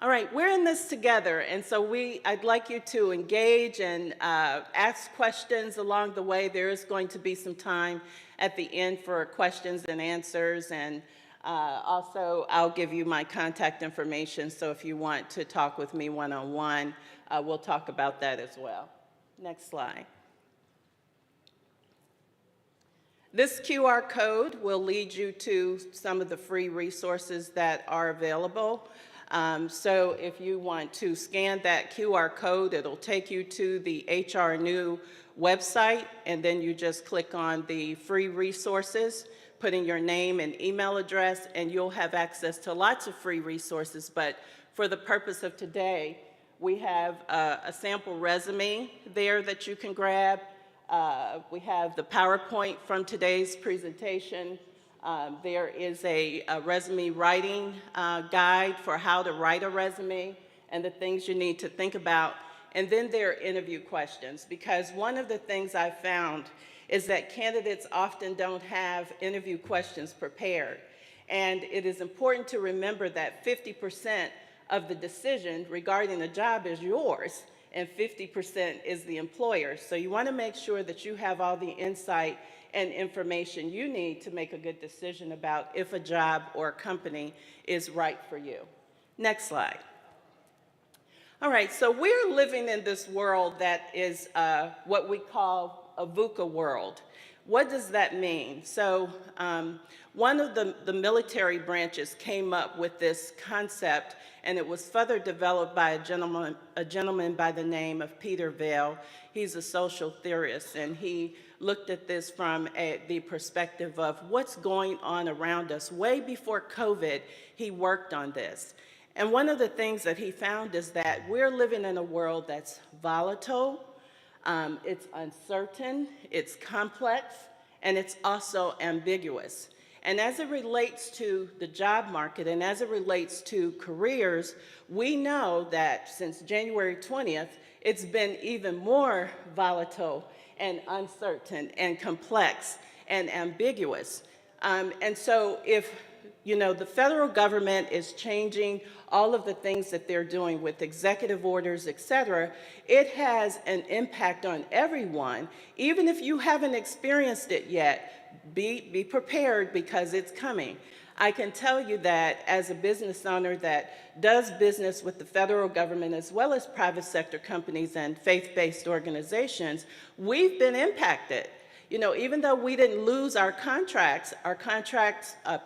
All right, we're in this together, and so I'd like you to engage and ask questions along the way. There is going to be some time at the end for questions and answers, and also I'll give you my contact information, so if you want to talk with me one-on-one, we'll talk about that as well. Next slide. This QR code will lead you to some of the free resources that are available. So if you want to scan that QR code, it'll take you to the HR website, and then you just click on the free resources, put in your name and email address, and you'll have access to lots of free resources. But for the purpose of today, we have a sample resume there that you can grab. We have the PowerPoint from today's presentation. There is a resume writing guide for how to write a resume and the things you need to think about. And then there are interview questions, because one of the things I found is that candidates often don't have interview questions prepared. And it is important to remember that 50% of the decision regarding the job is yours, and 50% is the employer's. So you want to make sure that you have all the insight and information you need to make a good decision about if a job or a company is right for you. Next slide. All right, so we're living in this world that is what we call a VUCA world. What does that mean? So one of the military branches came up with this concept, and it was further developed by a gentleman by the name of Peter Vail. He's a social theorist, and he looked at this from the perspective of what's going on around us. Way before COVID, he worked on this. And one of the things that he found is that we're living in a world that's volatile, it's uncertain, it's complex, and it's also ambiguous. And as it relates to the job market and as it relates to careers, we know that since January 20th, it's been even more volatile and uncertain and complex and ambiguous. And so if the federal government is changing all of the things that they're doing with executive orders, et cetera, it has an impact on everyone. Even if you haven't experienced it yet, be prepared, because it's coming. I can tell you that as a business owner that does business with the federal government as well as private sector companies and faith-based organizations, we've been impacted. Even though we didn't lose our contracts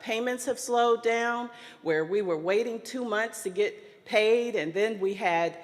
payments have slowed down, where we were waiting 2 months to get paid, and then we had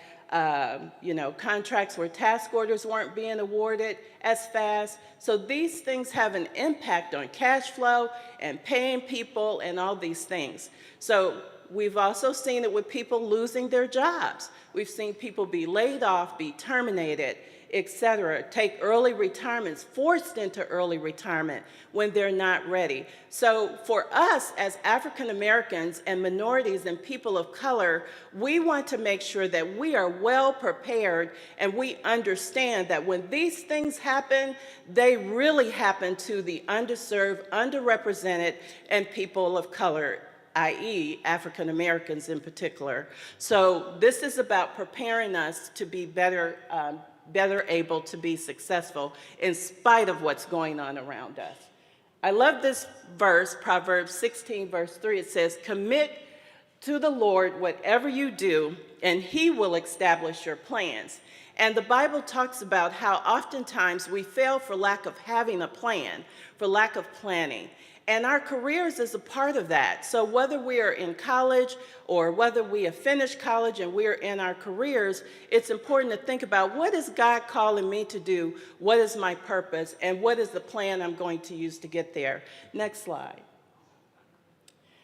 contracts where task orders weren't being awarded as fast. So these things have an impact on cash flow and paying people and all these things. So we've also seen it with people losing their jobs. We've seen people be laid off, be terminated, et cetera, take early retirements, forced into early retirement when they're not ready. So for us as African Americans and minorities and people of color, we want to make sure that we are well prepared and we understand that when these things happen, they really happen to the underserved, underrepresented, and people of color, i.e. African Americans in particular. So this is about preparing us to be better able to be successful in spite of what's going on around us. I love this verse, Proverbs 16, verse 3. It says, "Commit to the Lord whatever you do, and he will establish your plans." And the Bible talks about how oftentimes we fail for lack of having a plan, for lack of planning. And our careers is a part of that. So whether we are in college or whether we have finished college and we're in our careers, it's important to think about, what is God calling me to do? What is my purpose? And what is the plan I'm going to use to get there? Next slide.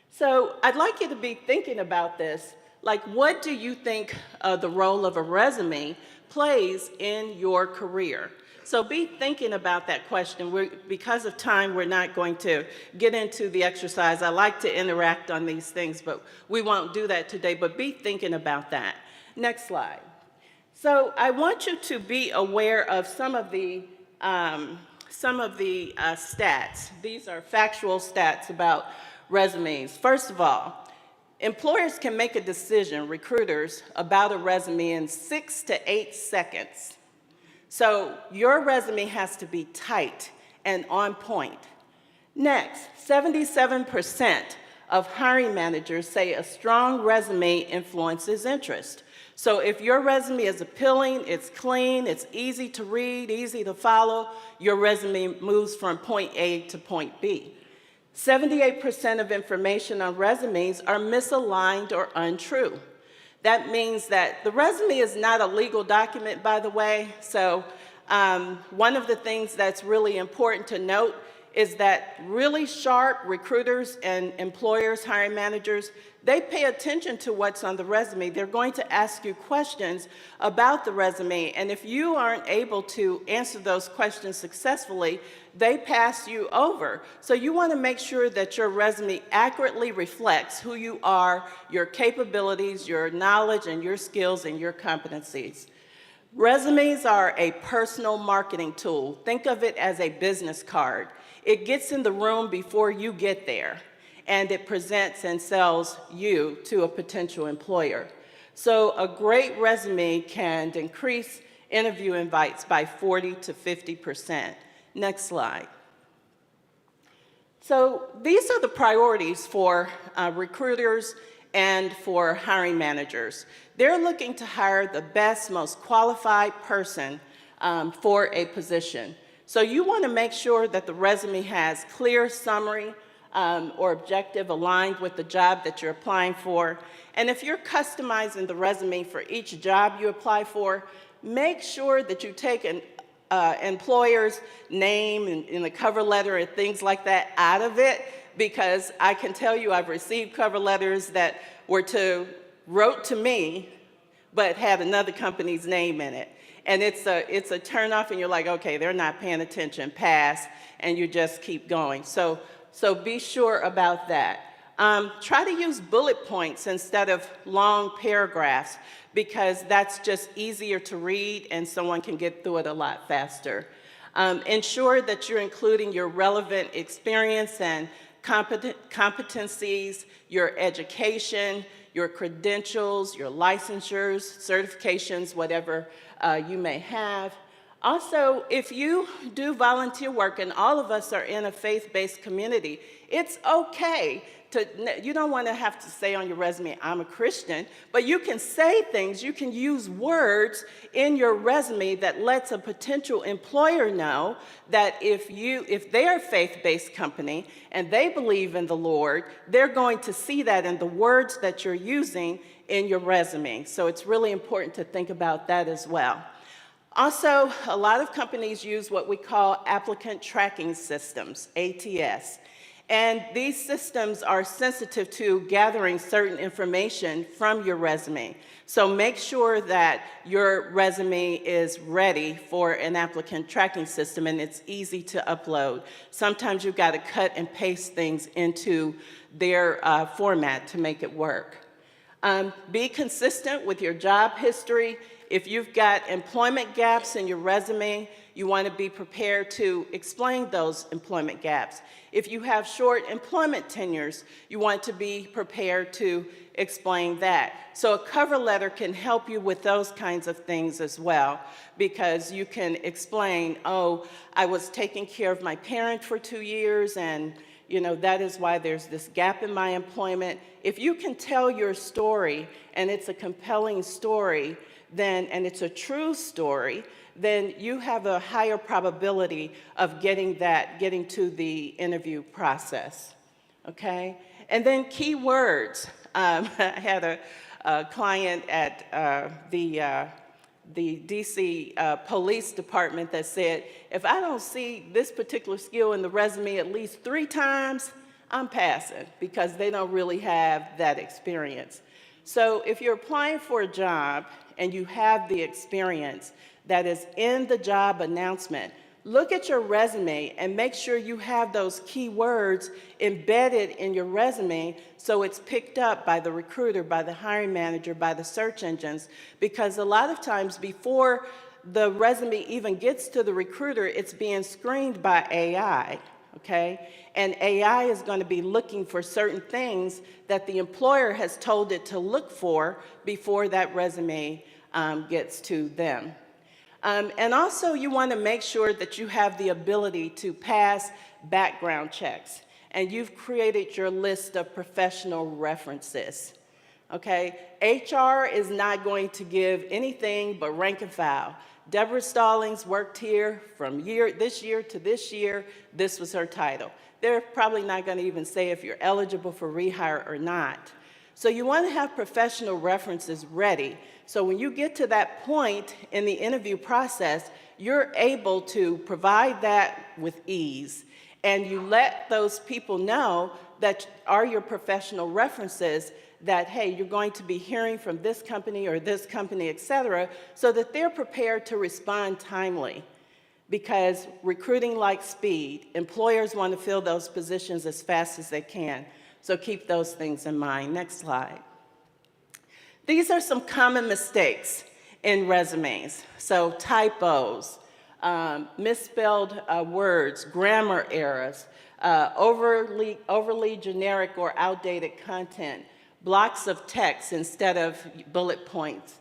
So I'd like you to be thinking about this. Like, what do you think the role of a resume plays in your career? So be thinking about that question. Because of time, we're not going to get into the exercise. I like to interact on these things, but we won't do that today. But be thinking about that. Next slide. So I want you to be aware of some of the stats. These are factual stats about resumes. First of all, Employers can make a decision, recruiters, about a resume in 6 to 8 seconds. So your resume has to be tight and on point. Next, 77% of hiring managers say a strong resume influences interest. So if your resume is appealing, it's clean, it's easy to read, easy to follow, your resume moves from point A to point B. 78% of information on resumes are misaligned or untrue. That means that the resume is not a legal document, by the way, so one of the things that's really important to note is that really sharp recruiters and employers, hiring managers, they pay attention to what's on the resume. They're going to ask you questions about the resume, and if you aren't able to answer those questions successfully, they pass you over. So you want to make sure that your resume accurately reflects who you are, your capabilities, your knowledge, and your skills and your competencies. Resumes are a personal marketing tool. Think of it as a business card. It gets in the room before you get there, and it presents and sells you to a potential employer. So a great resume can increase interview invites by 40 to 50%. Next slide. So these are the priorities for recruiters and for hiring managers. They're looking to hire the best, most qualified person for a position. So you want to make sure that the resume has clear summary or objective aligned with the job that you're applying for. And if you're customizing the resume for each job you apply for, make sure that you take an employer's name in the cover letter and things like that out of it, because I can tell you I've received cover letters that wrote to me, but had another company's name in it. And it's a turnoff, and you're like, okay, they're not paying attention, pass, and you just keep going. So be sure about that. Try to use bullet points instead of long paragraphs, because that's just easier to read and someone can get through it a lot faster. Ensure that you're including your relevant experience and competencies, your education, your credentials, your licensures, certifications, whatever you may have. Also, if you do volunteer work, and all of us are in a faith-based community, it's okay you don't want to have to say on your resume, I'm a Christian, but you can say things, you can use words in your resume that lets a potential employer know that if they're a faith-based company and they believe in the Lord, they're going to see that in the words that you're using in your resume. So it's really important to think about that as well. Also, a lot of companies use what we call applicant tracking systems, ATS. And these systems are sensitive to gathering certain information from your resume. So make sure that your resume is ready for an applicant tracking system and it's easy to upload. Sometimes you've got to cut and paste things into their format to make it work. Be consistent with your job history. If you've got employment gaps in your resume, you want to be prepared to explain those employment gaps. If you have short employment tenures, you want to be prepared to explain that. So a cover letter can help you with those kinds of things as well, because you can explain, oh, I was taking care of my parent for 2 years, and that is why there's this gap in my employment. If you can tell your story, and it's a compelling story, and it's a true story, then you have a higher probability of getting to the interview process, okay? And then keywords. I had a client at the DC Police Department that said, if I don't see this particular skill in the resume at least 3 times, I'm passing, because they don't really have that experience. So if you're applying for a job and you have the experience that is in the job announcement, look at your resume and make sure you have those key words embedded in your resume so it's picked up by the recruiter, by the hiring manager, by the search engines, because a lot of times before the resume even gets to the recruiter, it's being screened by AI, okay? And AI is going to be looking for certain things that the employer has told it to look for before that resume gets to them. And also, you want to make sure that you have the ability to pass background checks. And you've created your list of professional references. Okay? HR is not going to give anything but rank and file. Deborah Stallings worked here from this year to this year. This was her title. They're probably not going to even say if you're eligible for rehire or not. So you want to have professional references ready. So when you get to that point in the interview process, you're able to provide that with ease. And you let those people know that are your professional references that, hey, you're going to be hearing from this company or this company, et cetera, so that they're prepared to respond timely. Because recruiting likes speed. Employers want to fill those positions as fast as they can. So keep those things in mind. Next slide. These are some common mistakes in resumes. So typos, misspelled words, grammar errors, overly generic or outdated content, blocks of text instead of bullet points,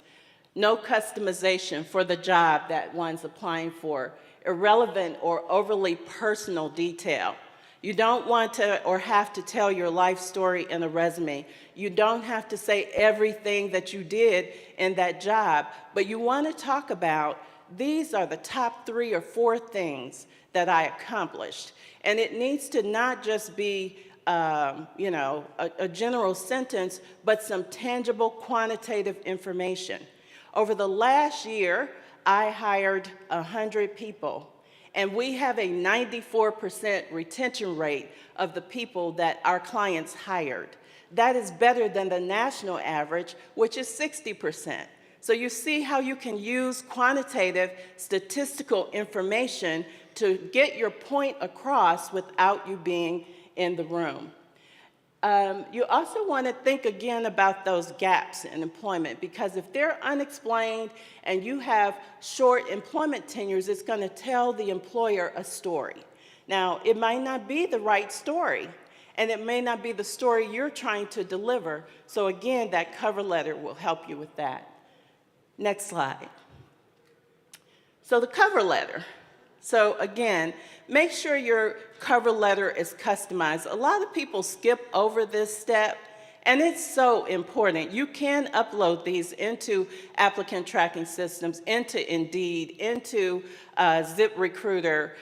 no customization for the job that one's applying for, irrelevant or overly personal detail. You don't want to or have to tell your life story in a resume. You don't have to say everything that you did in that job, but you want to talk about these are the top 3 or 4 things that I accomplished. And it needs to not just be a general sentence, but some tangible quantitative information. Over the last year, I hired 100 people, and we have a 94% retention rate of the people that our clients hired. That is better than the national average, which is 60%. So you see how you can use quantitative statistical information to get your point across without you being in the room. You also want to think again about those gaps in employment, because if they're unexplained and you have short employment tenures, it's going to tell the employer a story. Now, it might not be the right story, and it may not be the story you're trying to deliver. So again, that cover letter will help you with that. Next slide. So the cover letter. So again, make sure your cover letter is customized. A lot of people skip over this step, and it's so important. You can upload these into applicant tracking systems, into Indeed, into ZipRecruiter,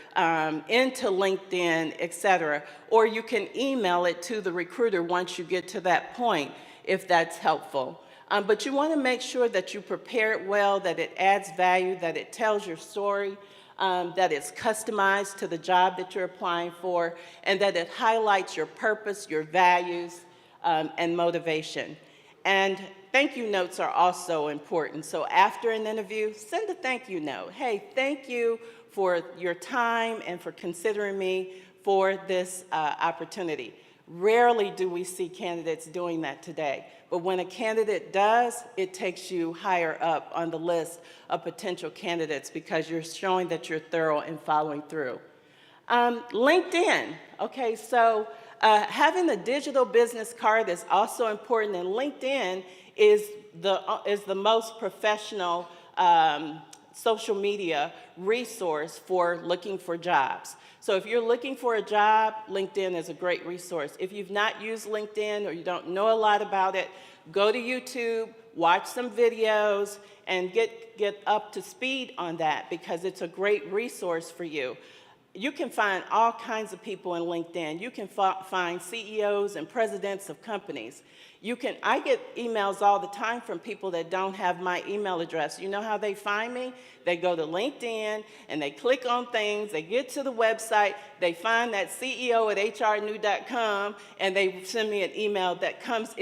into LinkedIn, et cetera. Or you can email it to the recruiter once you get to that point, if that's helpful. But you want to make sure that you prepare it well, that it adds value, that it tells your story, that it's customized to the job that you're applying for, and that it highlights your purpose, your values, and motivation. And thank you notes are also important. So after an interview, send a thank you note. Hey, thank you for your time and for considering me for this opportunity. Rarely do we see candidates doing that today. But when a candidate does, it takes you higher up on the list of potential candidates because you're showing that you're thorough and following through. LinkedIn. Okay, so having a digital business card is also important, and LinkedIn is the most professional social media resource for looking for jobs. So if you're looking for a job, LinkedIn is a great resource. If you've not used LinkedIn or you don't know a lot about it, go to YouTube, watch some videos, and get up to speed on that because it's a great resource for you. You can find all kinds of people in LinkedIn. You can find CEOs and presidents of companies. I get emails all the time from people that don't have my email address. You know how they find me? They go to LinkedIn and they click on things, they get to the website, they find that CEO at hrnew.com, and they send me an email that comes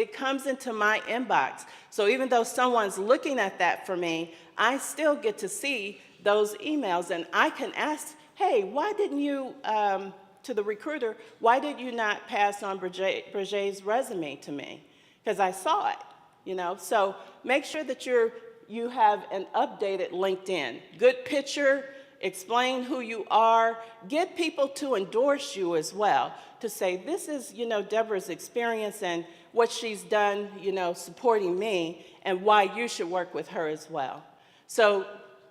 into my inbox. So even though someone's looking at that for me, I still get to see those emails, and I can ask, hey, why didn't you, to the recruiter, why did you not pass on Breget's resume to me? Because I saw it, you know? So make sure that you have an updated LinkedIn. Good picture explain who you are, get people to endorse you as well, to say, this is, Deborah's experience and what she's done, supporting me, and why you should work with her as well. So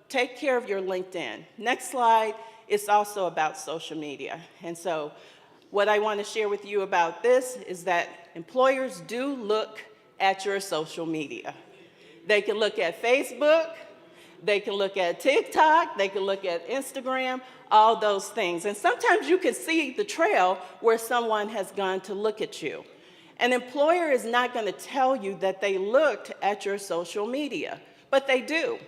take care of your LinkedIn. Next slide is also about social media. And so what I want to share with you about this is that employers do look at your social media. They can look at Facebook, they can look at TikTok, they can look at Instagram, all those things. And sometimes you can see the trail where someone has gone to look at you. An employer is not going to tell you that they looked at your social media, but they do.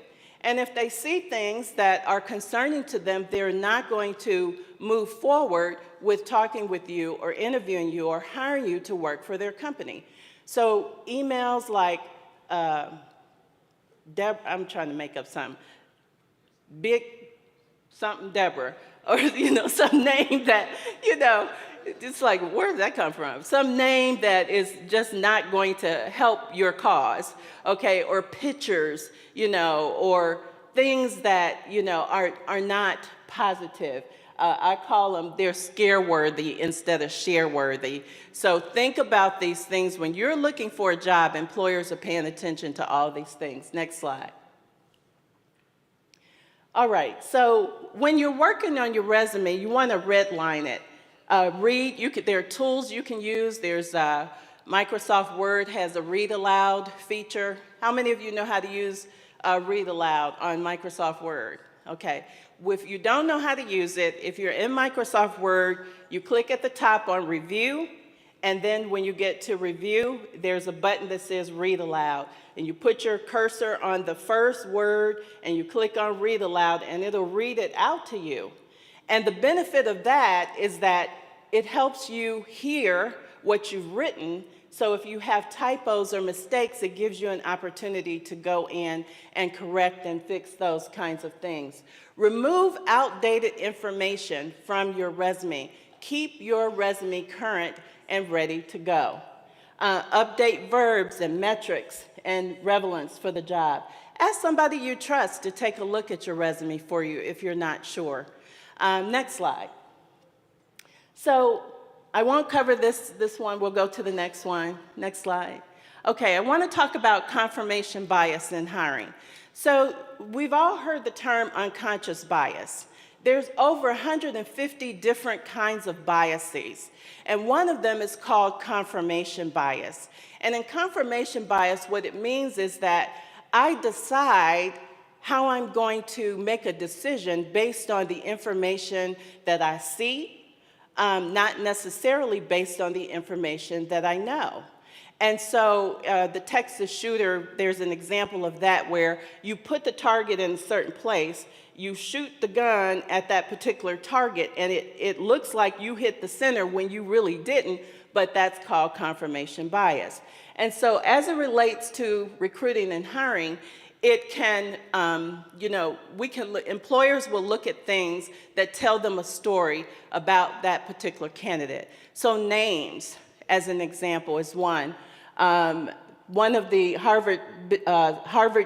And if they see things that are concerning to them, they're not going to move forward with talking with you or interviewing you or hiring you to work for their company. So emails like, I'm trying to make up something, big something Deborah, or some name that, it's like, where did that come from? Some name that is just not going to help your cause, okay? Or pictures, or things that, are not positive. I call them, they're scare-worthy instead of share-worthy. So think about these things. When you're looking for a job, employers are paying attention to all these things. Next slide. All right, so when you're working on your resume, you want to redline it. There are tools you can use. There's Microsoft Word has a read aloud feature. How many of you know how to use read aloud on Microsoft Word? Okay. If you don't know how to use it, if you're in Microsoft Word, you click at the top on Review, and then when you get to Review, there's a button that says Read Aloud. And you put your cursor on the first word, and you click on Read Aloud, and it'll read it out to you. And the benefit of that is that it helps you hear what you've written. So if you have typos or mistakes, it gives you an opportunity to go in and correct and fix those kinds of things. Remove outdated information from your resume. Keep your resume current and ready to go. Update verbs and metrics and relevance for the job. Ask somebody you trust to take a look at your resume for you if you're not sure. Next slide. So I won't cover this one. We'll go to the next one. Next slide. Okay, I want to talk about confirmation bias in hiring. So we've all heard the term unconscious bias. There's over 150 different kinds of biases, and one of them is called confirmation bias. And in confirmation bias, what it means is that I decide how I'm going to make a decision based on the information that I see, not necessarily based on the information that I know. And so the Texas shooter, there's an example of that where you put the target in a certain place, you shoot the gun at that particular target, and it looks like you hit the center when you really didn't, but that's called confirmation bias. And so as it relates to recruiting and hiring, it can, employers will look at things that tell them a story about that particular candidate. So names, as an example, is one. One of the Harvard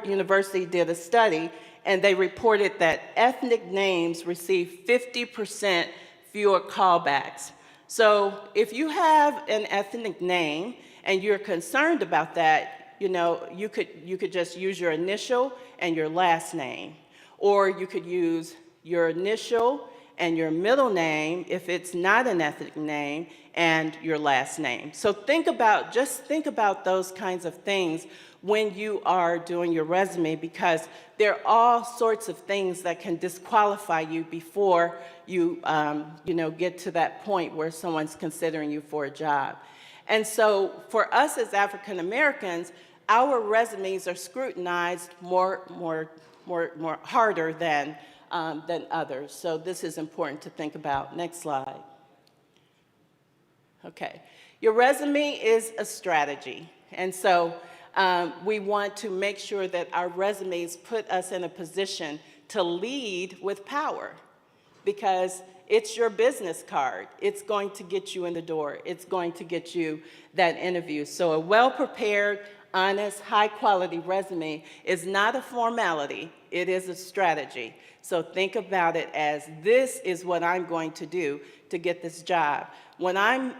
University did a study, and they reported that ethnic names receive 50% fewer callbacks. So if you have an ethnic name and you're concerned about that, you could just use your initial and your last name, or you could use your initial and your middle name if it's not an ethnic name, and your last name. So just think about those kinds of things when you are doing your resume, because there are all sorts of things that can disqualify you before you get to that point where someone's considering you for a job. And so for us as African Americans, our resumes are scrutinized more harder than others. So this is important to think about. Next slide. Okay, your resume is a strategy. And so we want to make sure that our resumes put us in a position to lead with power. Because it's your business card. It's going to get you in the door. It's going to get you that interview. So a well-prepared, honest, high-quality resume is not a formality. It is a strategy. So think about it as, this is what I'm going to do to get this job. When I'm,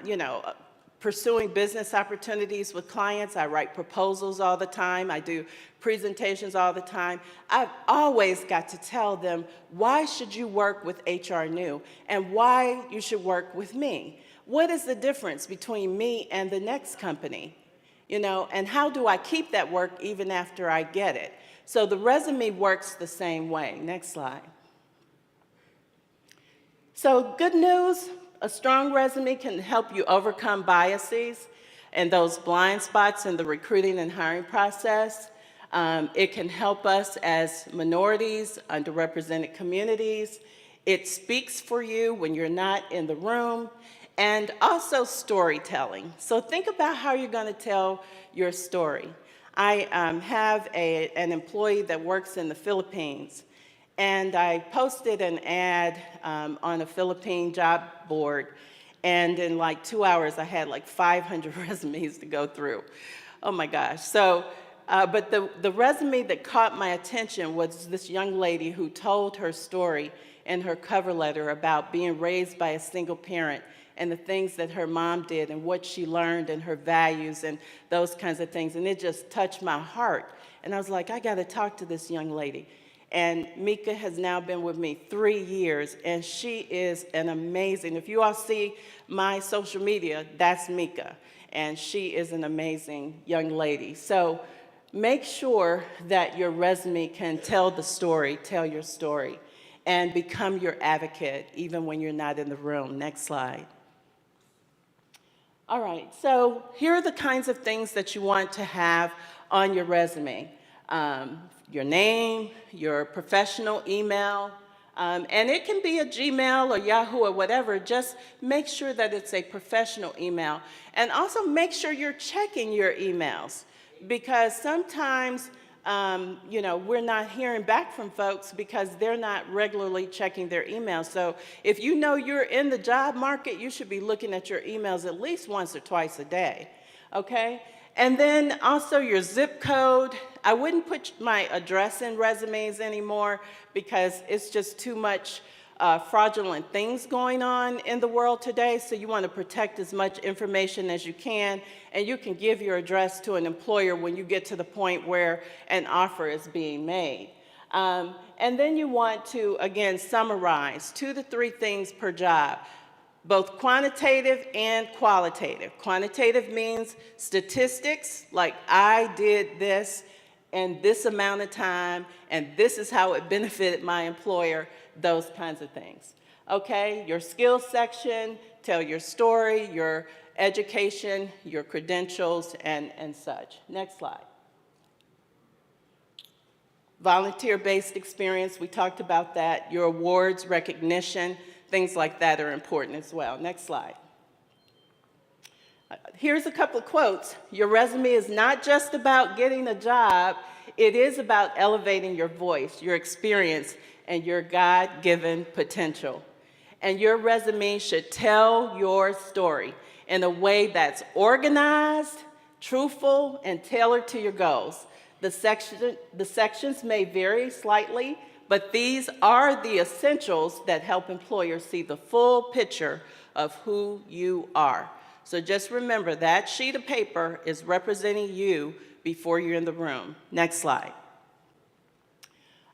pursuing business opportunities with clients, I write proposals all the time. I do presentations all the time. I've always got to tell them, why should you work with HR New and why you should work with me? What is the difference between me and the next company? And how do I keep that work even after I get it? So the resume works the same way. Next slide. So good news, a strong resume can help you overcome biases and those blind spots in the recruiting and hiring process. It can help us as minorities, underrepresented communities. It speaks for you when you're not in the room. And also storytelling. So think about how you're going to tell your story. I have an employee that works in the Philippines, and I posted an ad on a Philippine job board, and in like 2 hours I had like 500 resumes to go through. Oh my gosh. So, but the resume that caught my attention was this young lady who told her story in her cover letter about being raised by a single parent and the things that her mom did and what she learned and her values and those kinds of things. And it just touched my heart. And I was like, I got to talk to this young lady. And Mika has now been with me 3 years, and she is an amazing, if you all see my social media, that's Mika. And she is an amazing young lady. So make sure that your resume can tell the story, tell your story, and become your advocate even when you're not in the room. Next slide. All right, so here are the kinds of things that you want to have on your resume. Your name, your professional email, and it can be a Gmail or Yahoo or whatever. Just make sure that it's a professional email. And also make sure you're checking your emails, because sometimes we're not hearing back from folks because they're not regularly checking their emails. So if you know you're in the job market, you should be looking at your emails at least once or twice a day, okay? And then also your zip code. I wouldn't put my address in resumes anymore because it's just too much fraudulent things going on in the world today. So you want to protect as much information as you can, and you can give your address to an employer when you get to the point where an offer is being made. And then you want to, again, summarize 2 to 3 things per job, both quantitative and qualitative. Quantitative means statistics, like I did this in this amount of time, and this is how it benefited my employer, those kinds of things. Okay, your skills section, tell your story, your education, your credentials, and such. Next slide. Volunteer-based experience, we talked about that. Your awards, recognition, things like that are important as well. Next slide. Here's a couple of quotes. Your resume is not just about getting a job, it is about elevating your voice, your experience, and your God-given potential. And your resume should tell your story in a way that's organized, truthful, and tailored to your goals. The sections may vary slightly, but these are the essentials that help employers see the full picture of who you are. So just remember, that sheet of paper is representing you before you're in the room. Next slide.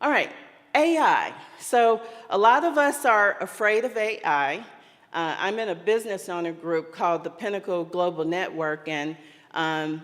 All right, AI. So a lot of us are afraid of AI. I'm in a business owner group called the Pinnacle Global Network, and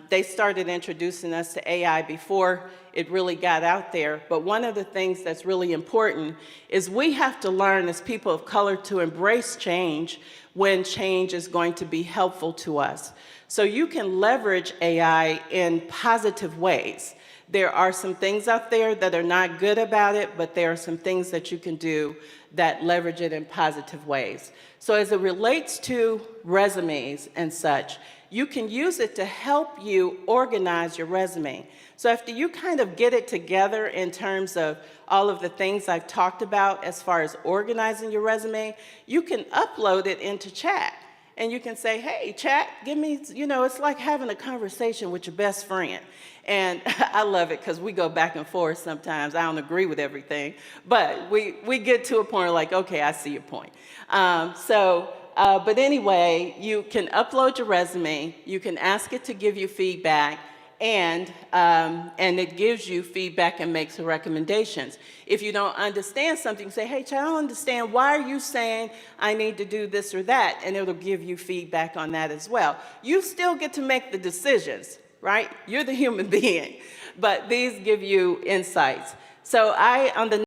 they started introducing us to AI before it really got out there. But one of the things that's really important is we have to learn as people of color to embrace change when change is going to be helpful to us. So you can leverage AI in positive ways. There are some things out there that are not good about it, but there are some things that you can do that leverage it in positive ways. So as it relates to resumes and such, you can use it to help you organize your resume. So after you kind of get it together in terms of all of the things I've talked about as far as organizing your resume, you can upload it into chat. And you can say, hey, chat, give me, it's like having a conversation with your best friend. And I love it because we go back and forth sometimes. I don't agree with everything, but we get to a point like, okay, I see your point. But anyway, you can upload your resume, you can ask it to give you feedback, and it gives you feedback and makes recommendations. If you don't understand something, say, hey, I don't understand, why are you saying I need to do this or that? And it'll give you feedback on that as well. You still get to make the decisions, right? You're the human being, but these give you insights. So on the